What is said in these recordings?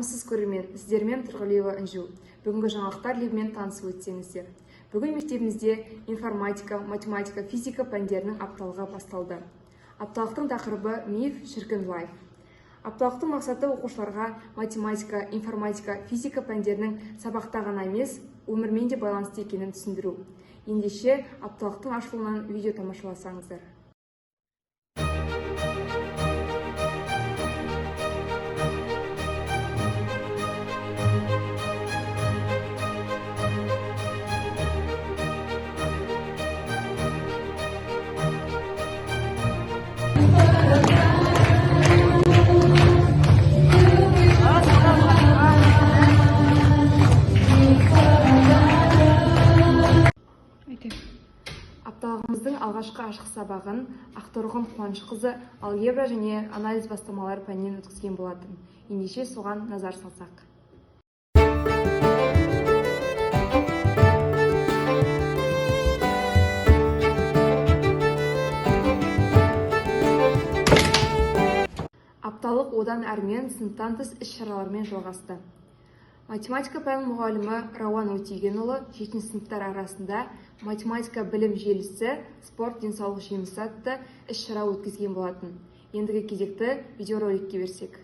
Армысыз көрермен, сіздермен Тұрғылиева Інжу. Бүгінгі жаңалықтар лебімен танысып өтсеңіздер. Бүгін мектебімізде информатика, математика, физика пәндерінің апталығы басталды. Апталықтың тақырыбы миф, шіркін лайф. Апталықтың мақсаты оқушыларға математика, информатика, физика пәндерінің сабақта ғана емес, өмірмен де байланысты екенін түсіндіру. Ендеше апталықтың ашылуынан видео тамашаласаңыздар. Апталығымыздың алғашқы ашық сабағын Ақтұрғын Қуанышқызы алгебра және анализ бастамалары пәнінен өткізген болатын. Ендеше соған назар салсақ. Апталық одан әрмен сыныптан тыс іс-шаралармен жалғасты. Математика пәнінің мұғалімі Рауан Өтегенұлы 7 сыныптар арасында математика білім желісі, спорт денсаулық жемісі атты іс-шара өткізген болатын. Ендігі кезекті видеороликке берсек.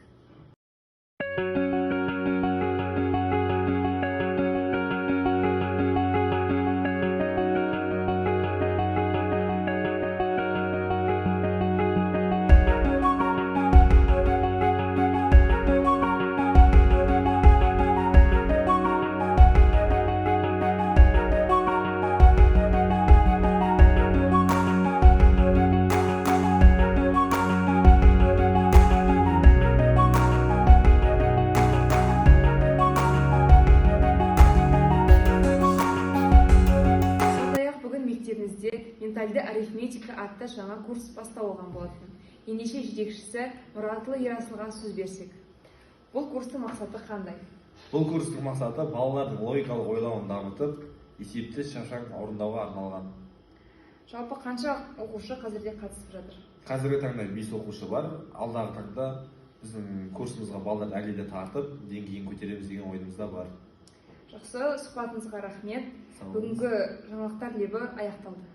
Мектебімізде ментальды арифметика атты жаңа курс басталған болатын. Ендеше жетекшісі Мұратұлы Ерасылға сөз берсек. Бұл курстың мақсаты қандай? Бұл курстың мақсаты балалардың логикалық ойлауын дамытып, есепті шапшаң орындауға арналған. Жалпы қанша оқушы қазірде қатысып жатыр? Қазіргі таңда 5 оқушы бар. Алдағы таңда біздің курсымызға балаларды әлі де тартып, деңгейін көтереміз деген ойымызда бар. Жақсы, сұхбатыңызға рахмет. Бүгінгі жаңалықтар лебі аяқталды.